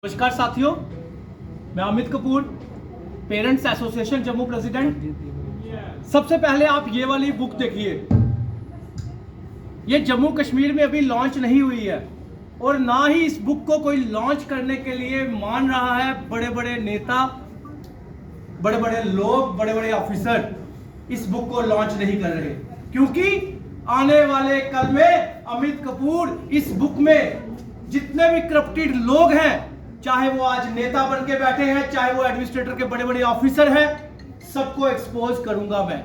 नमस्कार साथियों, मैं Amit Kapoor, parents association Jammu president. सबसे पहले आप ये वाली बुक देखिए। ये जम्मू कश्मीर में अभी लॉन्च नहीं हुई है और ना ही इस बुक को कोई लॉन्च करने के लिए मान रहा है। बड़े बड़े नेता, बड़े बड़े लोग, बड़े बड़े ऑफिसर इस बुक को लॉन्च नहीं कर रहे, क्योंकि आने वाले कल में अमित कपूर इस बुक में जितने भी करप्टेड लोग हैं, चाहे वो आज नेता बन के बैठे हैं, चाहे वो एडमिनिस्ट्रेटर के बड़े बड़े ऑफिसर हैं, सबको एक्सपोज करूंगा मैं।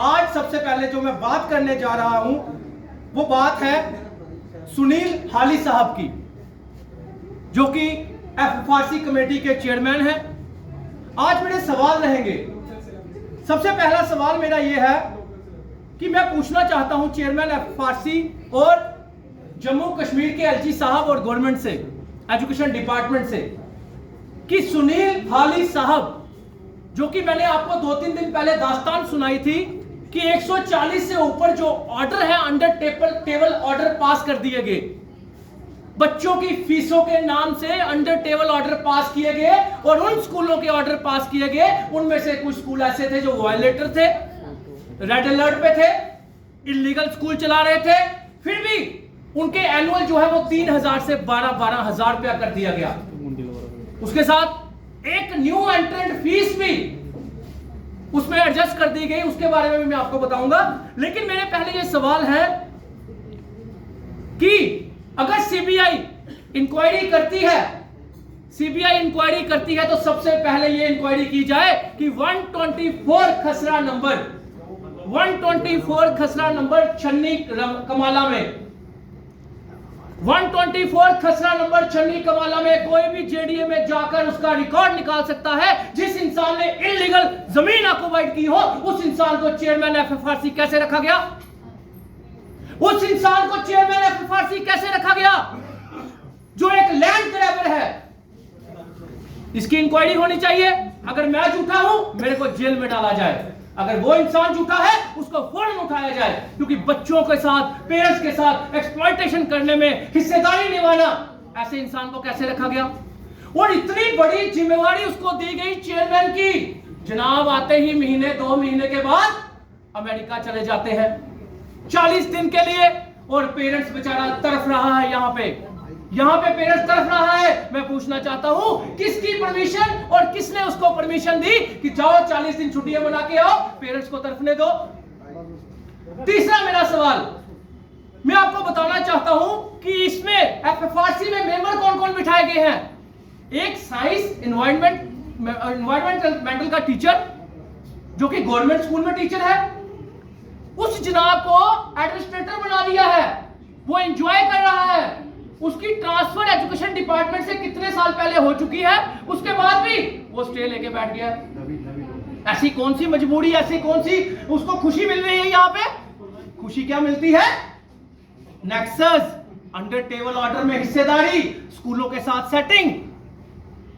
आज सबसे पहले जो मैं बात करने जा रहा हूं वो बात है सुनील हाली साहब की, जो कि एफएफआरसी कमेटी के चेयरमैन हैं। आज मेरे सवाल रहेंगे। सबसे पहला सवाल मेरा यह है कि मैं पूछना चाहता हूं चेयरमैन एफएफआरसी और जम्मू कश्मीर के एलजी साहब और गवर्नमेंट से, एजुकेशन डिपार्टमेंट से, कि सुनील हाली साहब, जो कि मैंने आपको 2-3 दिन पहले दास्तान सुनाई थी कि 140 से ऊपर जो ऑर्डर है, अंडर टेबल ऑर्डर पास कर दिए गए, बच्चों की फीसों के नाम से अंडर टेबल ऑर्डर पास किए गए, और उन स्कूलों के ऑर्डर पास किए गए, उनमें से कुछ स्कूल ऐसे थे जो वायलेटर थे, रेड अलर्ट पे थे, इलीगल स्कूल चला रहे थे, फिर भी उनके एनुअल जो है वो 3,000 से 12,000 रुपया कर दिया गया। उसके साथ एक न्यू एंट्रेंट फीस भी उसमें एडजस्ट कर दी गई, उसके बारे में भी मैं आपको बताऊंगा। लेकिन मेरे पहले ये सवाल है कि अगर सीबीआई इंक्वायरी करती है, तो सबसे पहले ये इंक्वायरी की जाए कि 124 खसरा नंबर छन्नी कमाला में, 124 खसरा नंबर छन्नी कमाला में कोई भी जेडीए में जाकर उसका रिकॉर्ड निकाल सकता है। जिस इंसान ने इलीगल जमीन ऑक्युपाइड की हो, उस इंसान को चेयरमैन एफएफआरसी कैसे रखा गया? उस इंसान को चेयरमैन एफएफआरसी कैसे रखा गया जो एक लैंड ग्रैबर है? इसकी इंक्वायरी होनी चाहिए। अगर मैं झूठा हूं, मेरे को जेल में डाला जाए। अगर वो इंसान झूठा है, उसको फौरन उठाया जाए, क्योंकि बच्चों के साथ, पेरेंट्स के साथ एक्सप्लॉयटेशन करने में हिस्सेदारी निभाना, ऐसे इंसान को कैसे रखा गया? और इतनी बड़ी जिम्मेवारी उसको दी गई चेयरमैन की। जनाब आते ही महीने 2 महीने के बाद अमेरिका चले जाते हैं 40 दिन के लिए, और पेरेंट्स बेचारा तरफ रहा है। यहां पे पेरेंट्स तरफ रहा है। मैं पूछना चाहता हूं, किसकी परमिशन और किसने उसको परमिशन दी कि जाओ 40 दिन छुट्टियां बना के आओ, पेरेंट्स को तरफने दो? तीसरा मेरा सवाल, मैं आपको बताना चाहता हूं कि इसमें एफएफआरसी में मेंबर कौन कौन बिठाए गए हैं। एक साइंस एनवायरमेंटल का टीचर, जो कि गवर्नमेंट स्कूल में टीचर है, उस जनाब को एडमिनिस्ट्रेटर बना दिया है। वो एंजॉय कर रहा है। उसकी ट्रांसफर एजुकेशन डिपार्टमेंट से कितने साल पहले हो चुकी है, उसके बाद भी वो स्टे लेके बैठ गया। ऐसी कौन सी मजबूरी, ऐसी कौन सी उसको खुशी मिल रही है? यहां पे खुशी क्या मिलती है? नेक्सस, अंडर टेबल ऑर्डर में हिस्सेदारी, स्कूलों के साथ सेटिंग।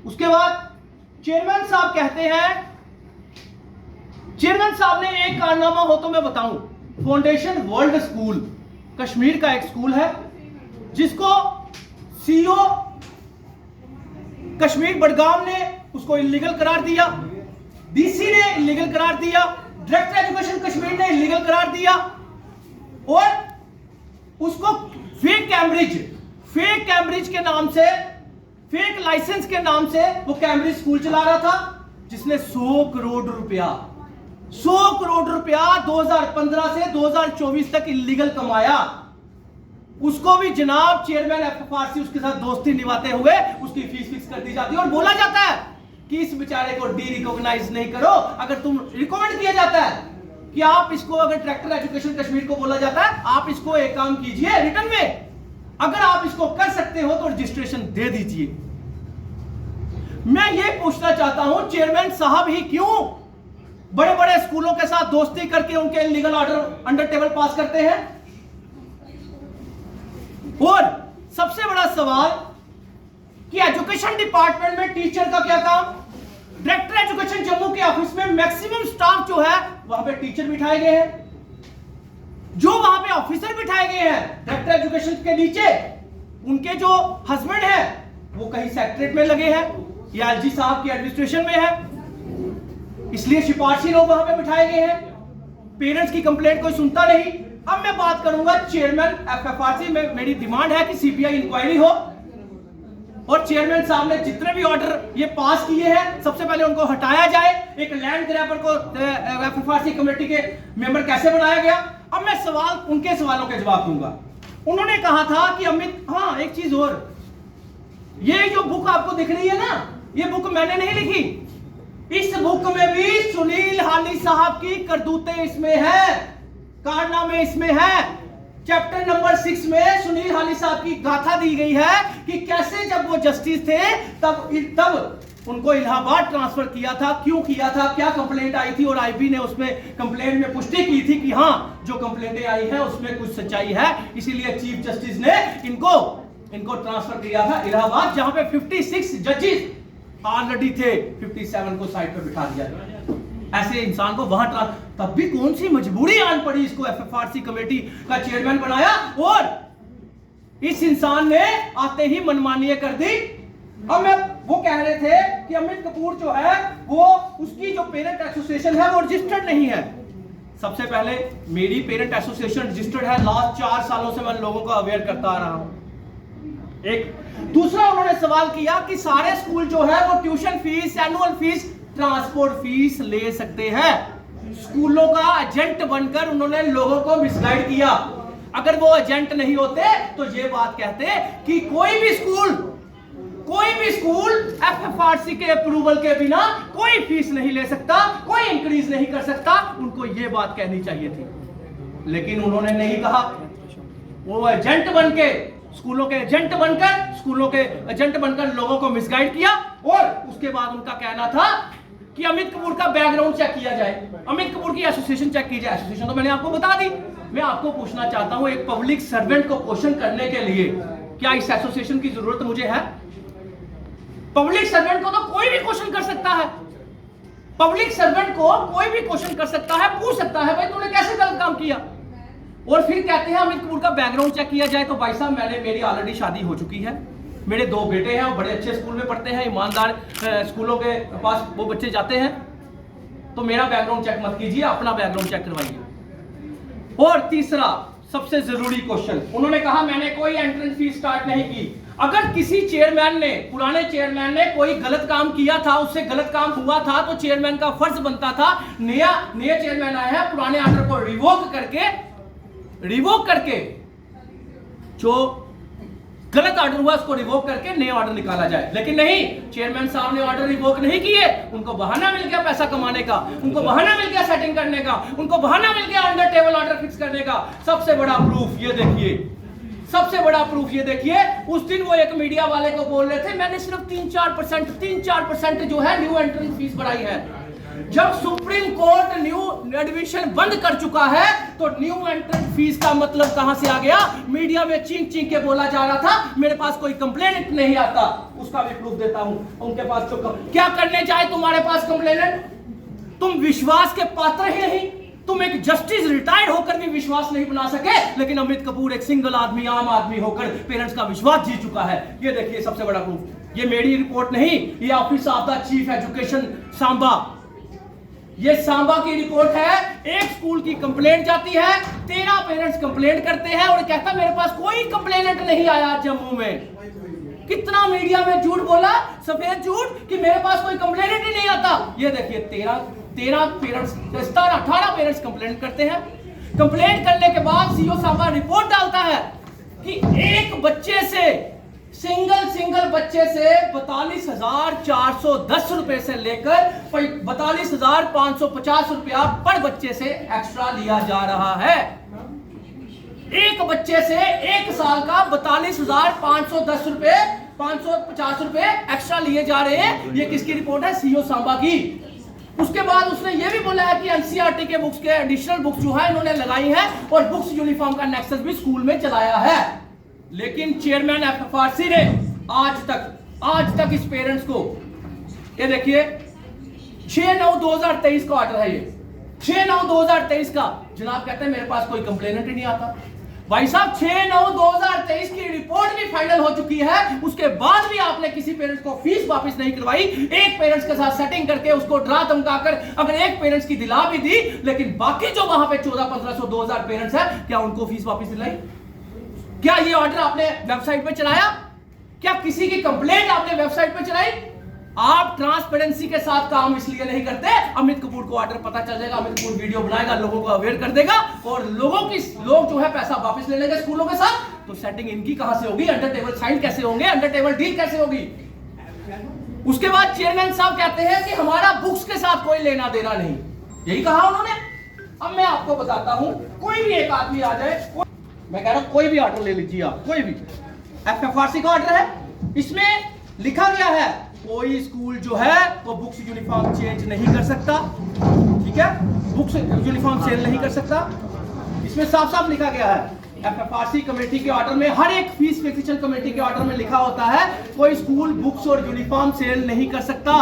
उसके बाद चेयरमैन साहब कहते हैं, चेयरमैन साहब ने एक कारनामा हो तो मैं बताऊं। फाउंडेशन वर्ल्ड स्कूल कश्मीर का एक स्कूल है, जिसको सीईओ कश्मीर बडगाम ने उसको इलीगल करार दिया, डीसी ने इलीगल करार दिया, डायरेक्टर एजुकेशन कश्मीर ने इलीगल करार दिया, और उसको फेक कैम्ब्रिज के नाम से, फेक लाइसेंस के नाम से वो कैम्ब्रिज स्कूल चला रहा था, जिसने 100 करोड़ रुपया 2015 से 2024 तक इलीगल कमाया। उसको भी जनाब चेयरमैन एफएफआरसी उसके साथ दोस्ती निभाते हुए उसकी फीस फिक्स कर दी जाती है, और बोला जाता है कि इस बेचारे को डी रिकॉग्नाइज नहीं करो। अगर तुम रिकमेंड किया जाता है कि आप इसको, अगर डायरेक्टर एजुकेशन कश्मीर को बोला जाता है आप इसको एक काम कीजिए रिटर्न में, अगर आप इसको कर सकते हो तो रजिस्ट्रेशन दे दीजिए। मैं ये पूछना चाहता हूं, चेयरमैन साहब ही क्यों बड़े बड़े स्कूलों के साथ दोस्ती करके उनके इलीगल ऑर्डर अंडर टेबल पास करते हैं? और सबसे बड़ा सवाल कि एजुकेशन डिपार्टमेंट में टीचर का क्या काम? डायरेक्टर एजुकेशन जम्मू के ऑफिस में मैक्सिमम स्टाफ जो है वहां पे टीचर बिठाए गए हैं, जो वहां पे ऑफिसर बिठाए गए हैं डायरेक्टर एजुकेशन के नीचे, उनके जो हस्बैंड है वो कहीं सेक्रेटरीट में लगे हैं या एलजी साहब की एडमिनिस्ट्रेशन में है, इसलिए सिफारशी लोग वहां पे बिठाए गए हैं। पेरेंट्स की कंप्लेंट कोई सुनता नहीं। अब मैं बात करूंगा चेयरमैन एफएफआरसी में, मेरी डिमांड है कि सीबीआई इंक्वायरी हो और चेयरमैन साहब ने जितने भी ऑर्डर ये पास किए हैं सबसे पहले उनको हटाया जाए। एक लैंड ग्रैबर को एफएफआरसी कमेटी के मेंबर कैसे बनाया गया? अब मैं उनके सवालों के जवाब दूंगा। उन्होंने कहा था कि अमित, हाँ एक चीज और, ये जो बुक आपको दिख रही है ना, ये बुक मैंने नहीं लिखी। इस बुक में भी सुनील हाली साहब की करतूतें इसमें है, कारनामे इसमें है। चैप्टर नंबर 6 में सुनील हाली साहब की गाथा दी गई है कि कैसे जब वो जस्टिस थे तब उनको इलाहाबाद ट्रांसफर किया था, क्यों किया था, क्या कंप्लेंट आई थी, और आईबी ने उसमें कंप्लेंट में पुष्टि की थी कि हाँ जो कंप्लेंटें आई है उसमें कुछ सच्चाई है, इसीलिए चीफ जस्टिस ने इनको ट्रांसफर किया था इलाहाबाद, जहां पे 56 जजेस ऑलरेडी थे, 57 को साइड पे बिठा दिया गया। ऐसे इंसान को वहां तब भी कौन सी मजबूरी आन पड़ी, इसको एफएफआरसी कमेटी का चेयरमैन बनाया और इस इंसान ने आते ही मनमानी कर दी। अब मैं वो कह रहे थे कि अमित कपूर जो है वो, उसकी जो पेरेंट एसोसिएशन है वो रजिस्टर्ड नहीं है। सबसे पहले मेरी पेरेंट एसोसिएशन रजिस्टर्ड है, लास्ट 4 सालों से मैं लोगों को अवेयर करता आ रहा हूं। एक दूसरा उन्होंने सवाल किया कि सारे स्कूल जो है वो tuition fees, annual fees, transport fees ले सकते हैं। स्कूलों का एजेंट बनकर उन्होंने लोगों को मिसगाइड किया। अगर वो एजेंट नहीं होते तो ये बात कहते कि कोई भी स्कूल एफएफआरसी के अप्रूवल के बिना कोई फीस नहीं ले सकता, कोई इंक्रीज नहीं कर सकता। उनको ये बात कहनी चाहिए थी, लेकिन उन्होंने नहीं कहा। वो एजेंट बनके, स्कूलों के एजेंट बनकर लोगों को मिसगाइड किया। और उसके बाद उनका कहना था कि अमित कपूर का बैकग्राउंड चेक किया जाए, अमित कपूर की एसोसिएशन चेक की जाए। एसोसिएशन तो मैंने आपको बता दी। मैं आपको पूछना चाहता हूं, एक पब्लिक सर्वेंट को क्वेश्चन करने के लिए क्या इस एसोसिएशन की जरूरत मुझे है? पब्लिक सर्वेंट को तो कोई भी क्वेश्चन कर सकता है, पब्लिक सर्वेंट को कोई भी क्वेश्चन कर सकता है, पूछ सकता है भाई तूने कैसे गलत काम किया। और फिर कहते हैं अमित कपूर का बैकग्राउंड चेक किया जाए। तो भाई साहब, मेरी ऑलरेडी शादी हो चुकी है, मेरे 2 बेटे हैं, बड़े अच्छे स्कूल में पढ़ते हैं, ईमानदार स्कूलों के पास वो बच्चे जाते हैं, तो मेरा बैकग्राउंड चेक मत कीजिए, अपना बैकग्राउंड चेक करवाइए। और तीसरा सबसे जरूरी क्वेश्चन, उन्होंने कहा मैंने कोई एंट्रेंस फीस स्टार्ट नहीं की। अगर किसी चेयरमैन ने, पुराने चेयरमैन ने कोई गलत काम किया था, उससे गलत काम हुआ था, तो चेयरमैन का फर्ज बनता था, नया चेयरमैन आया है, पुराने ऑर्डर को रिवोक करके जो गलत ऑर्डर हुआ उसको रिवोक करके नया ऑर्डर निकाला जाए। लेकिन नहीं, चेयरमैन साहब ने ऑर्डर रिवोक नहीं किए, उनको बहाना मिल गया पैसा कमाने का, उनको बहाना मिल गया सेटिंग करने का, उनको बहाना मिल गया अंडर टेबल ऑर्डर फिक्स करने का। सबसे बड़ा प्रूफ ये देखिए, उस दिन वो एक मीडिया वाले को बोल रहे थे मैंने सिर्फ 3-4% जो है न्यू एंट्रेंस फीस बढ़ाई है। जब सुप्रीम कोर्ट न्यू एडमिशन बंद कर चुका है तो न्यू एंट्रेंस फीस का मतलब कहां से आ गया? मीडिया में चीख के बोला जा रहा था मेरे पास कोई कंप्लेनेंट नहीं आता। उसका भी प्रूफ देता हूं। उनके पास जो क्या करने जाए तुम्हारे पास कंप्लेनेंट, तुम विश्वास के पात्र ही नहीं। तुम एक जस्टिस रिटायर्ड होकर भी विश्वास नहीं बना सके, लेकिन अमित कपूर एक सिंगल आदमी, आम आदमी होकर पेरेंट्स का विश्वास जीत चुका है। ये देखिए सबसे बड़ा प्रूफ। ये मेरी रिपोर्ट नहीं, ये office of the chief education Samba, ये सांबा की रिपोर्ट है। एक स्कूल की कंप्लेंट जाती है, 13 पेरेंट्स कंप्लेंट करते हैं और कहता मेरे पास कोई कंप्लेनेंट नहीं आया जम्मू में। कितना मीडिया में झूठ बोला, सफेद झूठ, कि मेरे पास कोई कंप्लेनेंट ही नहीं आता। ये देखिए 13 पेरेंट्स, 18 पेरेंट्स कंप्लेंट करते हैं। कंप्लेंट करने के बाद सीओ सांबा रिपोर्ट डालता है कि एक बच्चे से, सिंगल बच्चे से 42,410 रुपए से लेकर 42,550 रुपया पर बच्चे से एक्स्ट्रा लिया जा रहा है। एक बच्चे से 1 साल का 42,510 रुपए, 550 रुपए एक्स्ट्रा लिए जा रहे हैं। ये किसकी रिपोर्ट है? सीओ सांबा की। उसके बाद उसने ये भी बोला है कि एनसीईआरटी के बुक्स के एडिशनल बुक्स जो है इन्होंने लगाई है और बुक्स यूनिफॉर्म का नेक्सस भी स्कूल में चलाया है। लेकिन चेयरमैन एफएफआरसी ने आज तक इस पेरेंट्स को, ये देखिए 6/9/2023 का ऑर्डर है, ये 6/9/2023 का। जनाब कहते हैं मेरे पास कोई कंप्लेनेंट ही नहीं आता। भाई साहब 6/9/2023 की रिपोर्ट भी फाइनल हो चुकी है, उसके बाद भी आपने किसी पेरेंट्स को फीस वापस नहीं करवाई। एक पेरेंट्स के साथ सेटिंग करके उसको डरा धमकाकर अगर एक पेरेंट्स की दिला भी दी, लेकिन बाकी जो वहां पे 1400-1500-2000 पेरेंट्स है, क्या उनको फीस वापस दिलाई? क्या ये ऑर्डर आपने वेबसाइट पे चलाया? क्या किसी की कंप्लेंट आपने वेबसाइट पे चलाई? आप ट्रांसपेरेंसी के साथ काम इसलिए नहीं करते, अमित कपूर को ऑर्डर पता चल जाएगा, अमित कपूर वीडियो बनाएगा, लोगों को अवेयर कर देगा और लोग जो है पैसा वापस ले लेंगे स्कूलों के साथ। तो सेटिंग इनकी कहां से होगी? अंडर टेबल साइन कैसे होंगे? अंडर टेबल डील कैसे होगी? उसके बाद चेयरमैन साहब कहते हैं कि हमारा बुक्स के साथ कोई लेना देना नहीं, यही कहा उन्होंने। अब मैं आपको बताता हूं, कोई भी एक आदमी आ जाए, मैं कह रहा हूं कोई भी ऑर्डर ले लीजिए आप, कोई भी FFRC का ऑर्डर है, इसमें लिखा गया है कोई स्कूल जो है वो बुक्स यूनिफॉर्म चेंज नहीं कर सकता, ठीक है, बुक्स यूनिफॉर्म सेल नहीं कर सकता, इसमें साफ साफ लिखा गया है। FFRC कमेटी के ऑर्डर में, हर एक फीस फिक्सेशन कमेटी के ऑर्डर में लिखा होता है कोई स्कूल बुक्स और यूनिफॉर्म सेल नहीं कर सकता।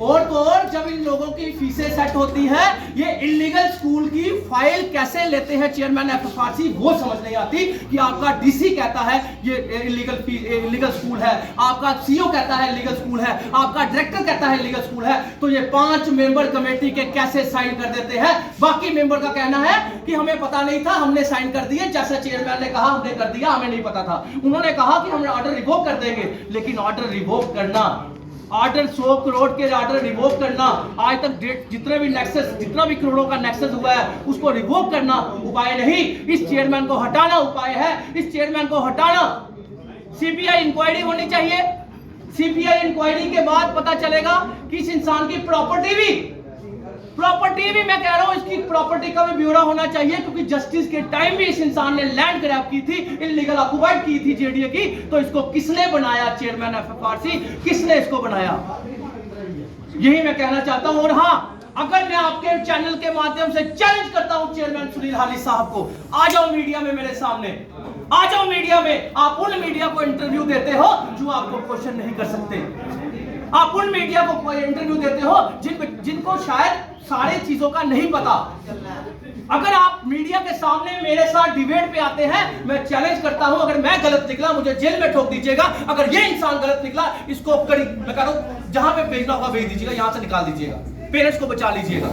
और तो और जब इन लोगों की फीसें सेट होती है, ये इलीगल स्कूल की फाइल कैसे लेते हैं चेयरमैन FFRC, वो समझ नहीं आती कि आपका DC कहता है ये इलीगल स्कूल है, आपका CO कहता है इलीगल स्कूल है, आपका डायरेक्टर कहता है इलीगल स्कूल है, तो ये 5 मेंबर कमेटी के कैसे साइन कर देते हैं? बाकी मेंबर का कहना है कि हमें पता नहीं था, हमने साइन कर दिए, जैसा चेयरमैन ने कहा हमने कर दिया, हमें नहीं पता था। उन्होंने कहा कि हम ऑर्डर रिवोक कर देंगे, लेकिन ऑर्डर रिवोक करना, ऑर्डर 100 करोड़ के ऑर्डर रिवोक करना, आज तक जितने भी नेक्सस, जितना भी करोड़ों का नेक्सस हुआ है उसको रिवोक करना उपाय नहीं, इस चेयरमैन को हटाना उपाय है। इस चेयरमैन को हटाना, CBI इंक्वायरी होनी चाहिए। CBI इंक्वायरी के बाद पता चलेगा कि इस इंसान की प्रॉपर्टी भी मैं कह रहा हूं, इसकी प्रॉपर्टी का भी ब्यौरा होना चाहिए, क्योंकि जस्टिस के टाइम भी इस इंसान ने लैंड ग्रैब की थी, इलीगल ऑक्युपाइड की थी JDA की, तो इसको किसने बनाया? चेयरमैन FFRC, किसने इसको बनाया? यही मैं कहना चाहता हूं। और हां, अगर मैं आपके चैनल के माध्यम से चैलेंज करता हूं चेयरमैन सुनील हाली साहब को, आ जाओ मीडिया में, मेरे सामने आ जाओ मीडिया में। आप उन मीडिया को इंटरव्यू देते हो जो आपको क्वेश्चन नहीं कर सकते, आप उन मीडिया को इंटरव्यू देते हो जिनको शायद सारी चीजों का नहीं पता। अगर आप मीडिया के सामने मेरे साथ डिबेट पे आते हैं, मैं चैलेंज करता हूं, अगर मैं गलत निकला मुझे जेल में ठोक दीजिएगा, अगर ये इंसान गलत निकला इसको कड़ी मैं कह रहा हूं जहां पे भेजना होगा भेज दीजिएगा, यहां से निकाल दीजिएगा, पेरेंट्स को बचा लीजिएगा।